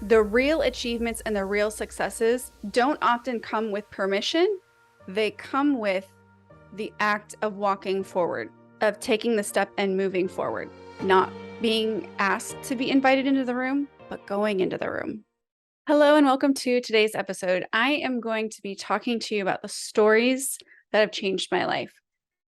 The real achievements and the real successes don't often come with permission. They come with the act of walking forward, of taking the step and moving forward, not being asked to be invited into the room, but going into the room. Hello and welcome to today's episode. I am going to be talking to you about the stories that have changed my life.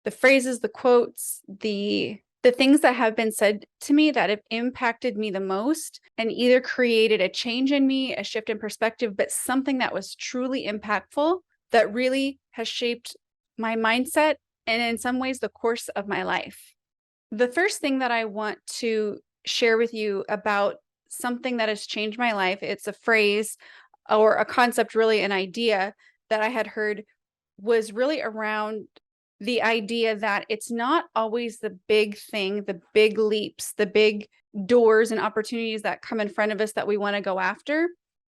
The phrases, the quotes, the things that have been said to me that have impacted me the most and either created a change in me, a shift in perspective, but something that was truly impactful that really has shaped my mindset and in some ways the course of my life. The first thing that I want to share with you about something that has changed my life, it's a phrase or a concept, really an idea that I had heard, was really around the idea that it's not always the big thing, the big leaps, the big doors and opportunities that come in front of us that we want to go after,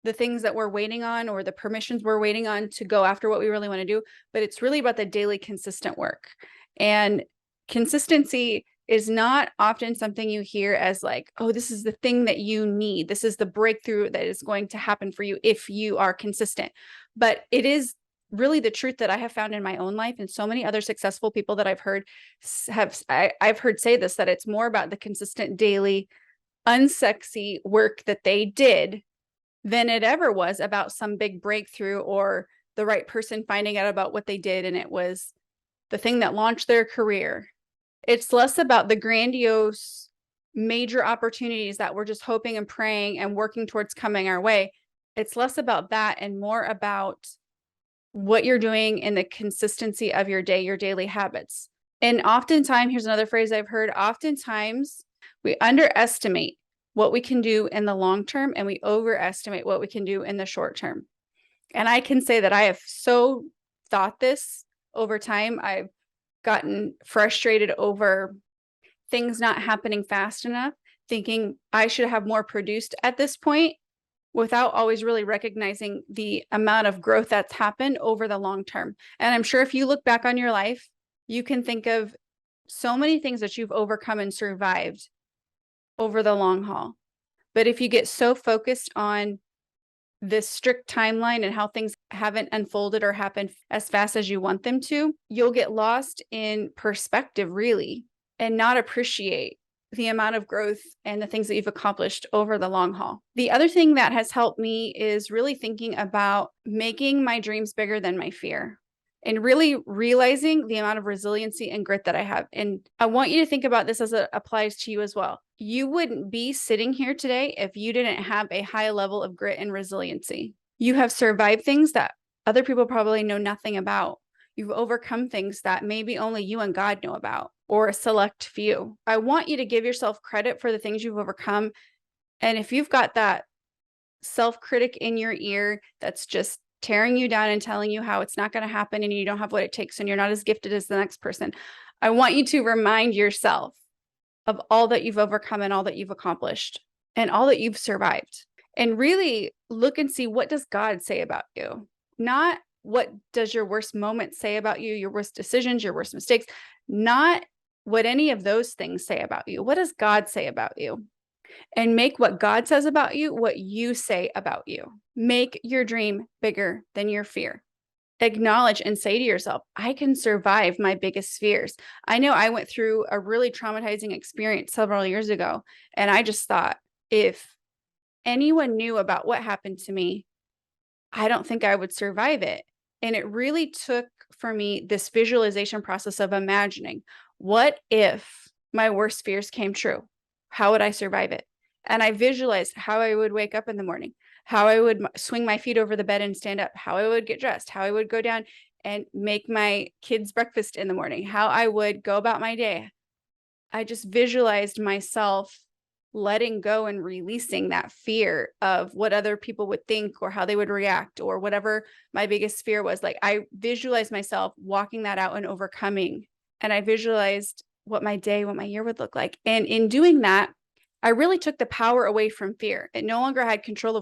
the things that we're waiting on or the permissions we're waiting on to go after what we really want to do, but it's really about the daily consistent work. And consistency is not often something you hear as like, oh, this is the thing that you need. This is the breakthrough that is going to happen for you if you are consistent. But it is really the truth that I have found in my own life, and so many other successful people that I've heard I've heard say this, that it's more about the consistent daily unsexy work that they did than it ever was about some big breakthrough or the right person finding out about what they did and it was the thing that launched their career. It's less about the grandiose major opportunities that we're just hoping and praying and working towards coming our way. It's less about that and more about what you're doing in the consistency of your day, your daily habits. And oftentimes, here's another phrase I've heard, oftentimes we underestimate what we can do in the long term and we overestimate what we can do in the short term. And I can say that I have so thought this over time. I've gotten frustrated over things not happening fast enough, thinking I should have more produced at this point, without always really recognizing the amount of growth that's happened over the long term. And I'm sure if you look back on your life, you can think of so many things that you've overcome and survived over the long haul. But if you get so focused on this strict timeline and how things haven't unfolded or happened as fast as you want them to, you'll get lost in perspective, really, and not appreciate the amount of growth and the things that you've accomplished over the long haul. The other thing that has helped me is really thinking about making my dreams bigger than my fear and really realizing the amount of resiliency and grit that I have. And I want you to think about this as it applies to you as well. You wouldn't be sitting here today if you didn't have a high level of grit and resiliency. You have survived things that other people probably know nothing about. You've overcome things that maybe only you and God know about, or a select few. I want you to give yourself credit for the things you've overcome. And if you've got that self-critic in your ear that's just tearing you down and telling you how it's not going to happen and you don't have what it takes and you're not as gifted as the next person, I want you to remind yourself of all that you've overcome and all that you've accomplished and all that you've survived. And really look and see, what does God say about you? Not what does your worst moment say about you, your worst decisions, your worst mistakes, not what any of those things say about you. What does God say about you? And make what God says about you what you say about you. Make your dream bigger than your fear. Acknowledge and say to yourself, I can survive my biggest fears. I know I went through a really traumatizing experience several years ago, and I just thought, if anyone knew about what happened to me, I don't think I would survive it. And it really took for me this visualization process of imagining, what if my worst fears came true? How would I survive it? And I visualized how I would wake up in the morning, how I would swing my feet over the bed and stand up, how I would get dressed, how I would go down and make my kids breakfast in the morning, how I would go about my day. I just visualized myself letting go and releasing that fear of what other people would think or how they would react or whatever my biggest fear was. Like, I visualized myself walking that out and overcoming. And I visualized what my day, what my year would look like. And in doing that, I really took the power away from fear. It no longer had control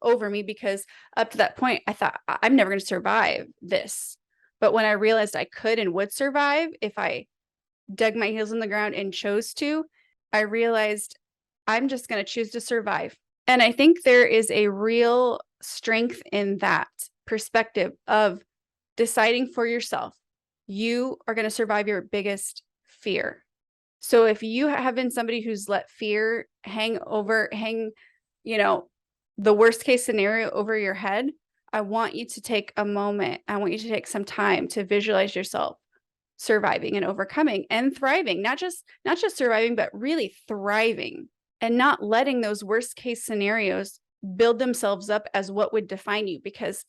over me because up to that point, I thought, I'm never going to survive this. But when I realized I could and would survive if I dug my heels in the ground and chose to, I realized I'm just going to choose to survive. And I think there is a real strength in that perspective of deciding for yourself, you are going to survive your biggest fear. So if you have been somebody who's let fear hang, the worst case scenario over your head, I want you to take a moment. I want you to take some time to visualize yourself surviving and overcoming and thriving, not just surviving, but really thriving, and not letting those worst case scenarios build themselves up as what would define you, because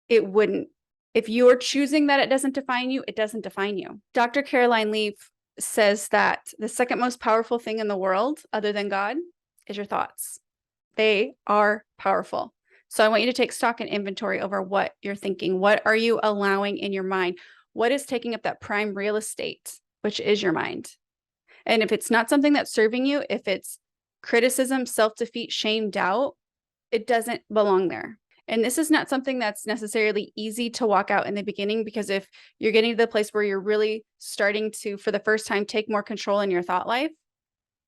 it wouldn't. If you're choosing that it doesn't define you, it doesn't define you. Dr. Caroline Leaf says that the second most powerful thing in the world, other than God, is your thoughts. They are powerful. So I want you to take stock and inventory over what you're thinking. What are you allowing in your mind? What is taking up that prime real estate, which is your mind? And if it's not something that's serving you, if it's criticism, self-defeat, shame, doubt, it doesn't belong there. And this is not something that's necessarily easy to walk out in the beginning, because if you're getting to the place where you're really starting to, for the first time, take more control in your thought life,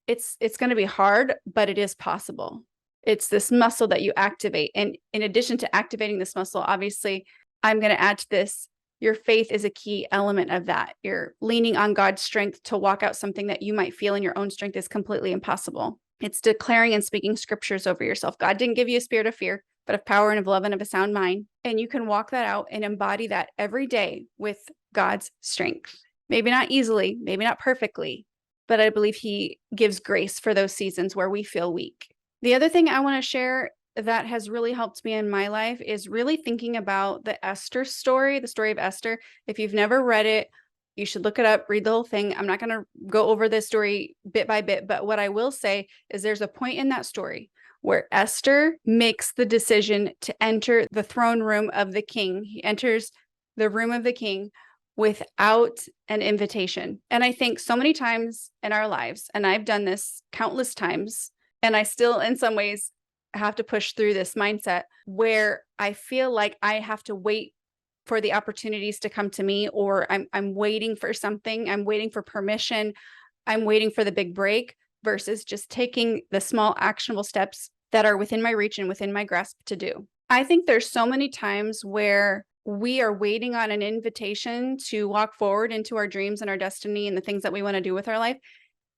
it's going to be hard, but it is possible. It's this muscle that you activate. And in addition to activating this muscle, obviously, I'm going to add to this, your faith is a key element of that. You're leaning on God's strength to walk out something that you might feel in your own strength is completely impossible. It's declaring and speaking scriptures over yourself. God didn't give you a spirit of fear, but of power and of love and of a sound mind. And you can walk that out and embody that every day with God's strength. Maybe not easily, maybe not perfectly, but I believe he gives grace for those seasons where we feel weak. The other thing I want to share that has really helped me in my life is really thinking about the Esther story, the story of Esther. If you've never read it, you should look it up, read the whole thing. I'm not going to go over this story bit by bit, but what I will say is there's a point in that story where Esther makes the decision to enter the throne room of the king. He enters the room of the king without an invitation. And I think so many times in our lives, and I've done this countless times, and I still in some ways have to push through this mindset where I feel like I have to wait for the opportunities to come to me, or I'm waiting for something, I'm waiting for permission, I'm waiting for the big break, versus just taking the small actionable steps that are within my reach and within my grasp to do. I think there's so many times where we are waiting on an invitation to walk forward into our dreams and our destiny and the things that we want to do with our life.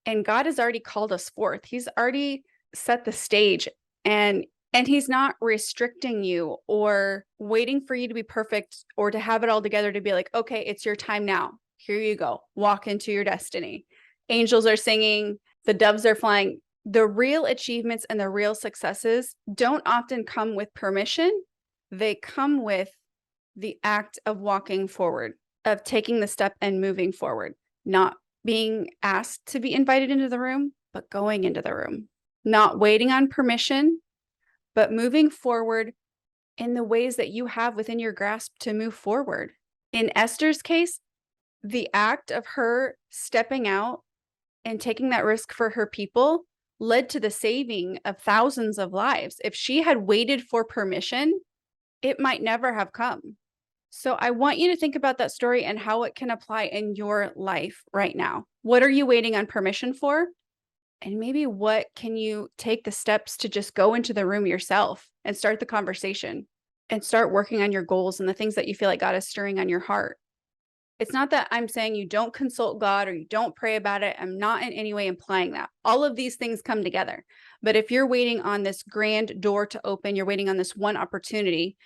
And God has already called us forth. He's already set the stage, and he's not restricting you or waiting for you to be perfect or to have it all together to be like, okay, it's your time now. Here you go. Walk into your destiny. Angels are singing, the doves are flying. The real achievements and the real successes don't often come with permission. They come with the act of walking forward, of taking the step and moving forward, not being asked to be invited into the room, but going into the room, not waiting on permission, but moving forward in the ways that you have within your grasp to move forward. In Esther's case, the act of her stepping out and taking that risk for her people led to the saving of thousands of lives. If she had waited for permission, it might never have come. So I want you to think about that story and how it can apply in your life right now. What are you waiting on permission for? And maybe what can you take the steps to just go into the room yourself and start the conversation and start working on your goals and the things that you feel like God is stirring on your heart. It's not that I'm saying you don't consult God or you don't pray about it. I'm not in any way implying that. All of these things come together. But if you're waiting on this grand door to open, you're waiting on this one opportunity,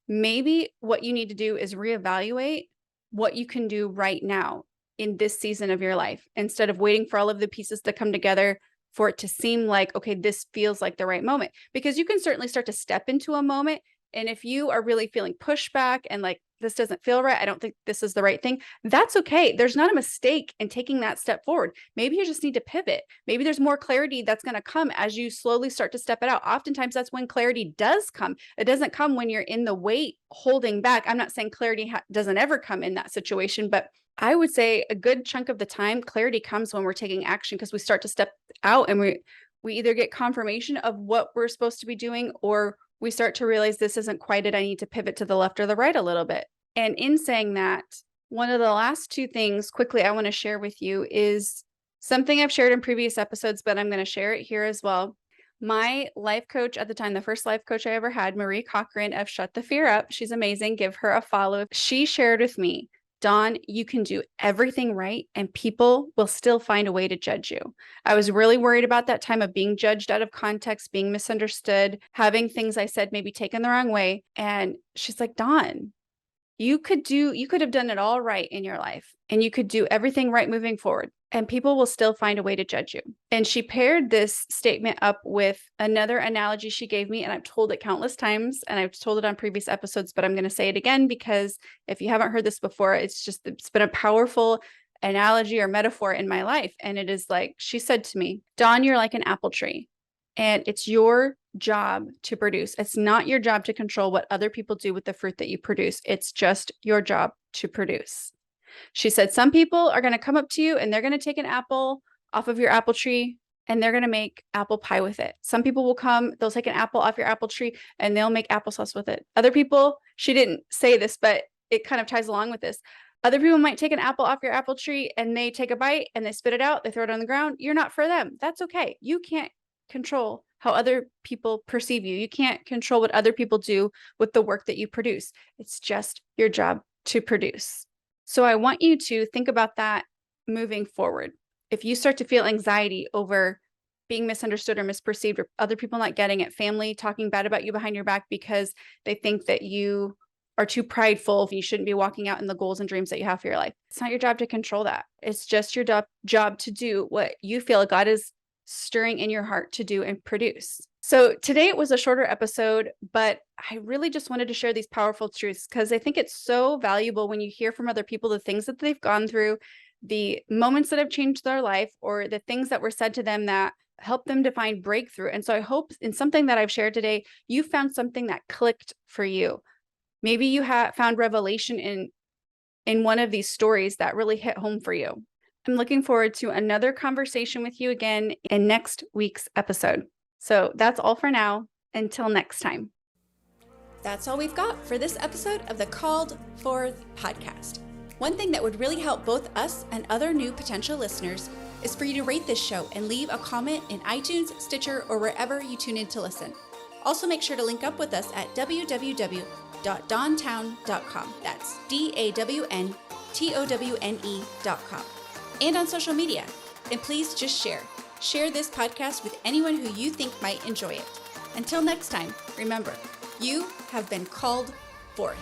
maybe what you need to do is reevaluate what you can do right now in this season of your life, instead of waiting for all of the pieces to come together for it to seem like, okay, this feels like the right moment. Because you can certainly start to step into a moment. And if you are really feeling pushback and like, this doesn't feel right, I don't think this is the right thing, that's okay. There's not a mistake in taking that step forward. Maybe you just need to pivot. Maybe there's more clarity that's going to come as you slowly start to step it out. Oftentimes that's when clarity does come. It doesn't come when you're in the wait, holding back. I'm not saying clarity doesn't ever come in that situation, but I would say a good chunk of the time, clarity comes when we're taking action, because we start to step out and we either get confirmation of what we're supposed to be doing, or we start to realize this isn't quite it. I need to pivot to the left or the right a little bit. And in saying that, one of the last two things quickly I want to share with you is something I've shared in previous episodes, but I'm going to share it here as well. My life coach at the time, the first life coach I ever had, Marie Cochran of Shut the Fear Up, she's amazing. Give her a follow. She shared with me, Dawn, you can do everything right and people will still find a way to judge you. I was really worried about that time of being judged out of context, being misunderstood, having things I said maybe taken the wrong way. And she's like, Dawn, you could have done it all right in your life and you could do everything right moving forward and people will still find a way to judge you. And she paired this statement up with another analogy she gave me, and I've told it countless times and I've told it on previous episodes, but I'm going to say it again because if you haven't heard this before, it's been a powerful analogy or metaphor in my life. And it is like, she said to me, Dawn, you're like an apple tree and it's your job to produce. It's not your job to control what other people do with the fruit that you produce. It's just your job to produce. She said, some people are going to come up to you and they're going to take an apple off of your apple tree and they're going to make apple pie with it. Some people will come, they'll take an apple off your apple tree and they'll make applesauce with it. Other people, she didn't say this, but it kind of ties along with this. Other people might take an apple off your apple tree and they take a bite and they spit it out. They throw it on the ground. You're not for them. That's okay. You can't control how other people perceive you. You can't control what other people do with the work that you produce. It's just your job to produce. So I want you to think about that moving forward. If you start to feel anxiety over being misunderstood or misperceived or other people not getting it, family talking bad about you behind your back because they think that you are too prideful, you shouldn't be walking out in the goals and dreams that you have for your life. It's not your job to control that. It's just your job to do what you feel God is stirring in your heart to do and produce. So today it was a shorter episode, but I really just wanted to share these powerful truths because I think it's so valuable when you hear from other people the things that they've gone through, the moments that have changed their life, or the things that were said to them that help them to find breakthrough. And so I hope in something that I've shared today, you found something that clicked for you. Maybe you have found revelation in one of these stories that really hit home for you. I'm looking forward to another conversation with you again in next week's episode. So that's all for now. Until next time. That's all we've got for this episode of the Called Forth podcast. One thing that would really help both us and other new potential listeners is for you to rate this show and leave a comment in iTunes, Stitcher, or wherever you tune in to listen. Also make sure to link up with us at www.dawntown.com. That's DAWNTOWNE.com. And on social media. And please just share. Share this podcast with anyone who you think might enjoy it. Until next time, remember, you have been called forth.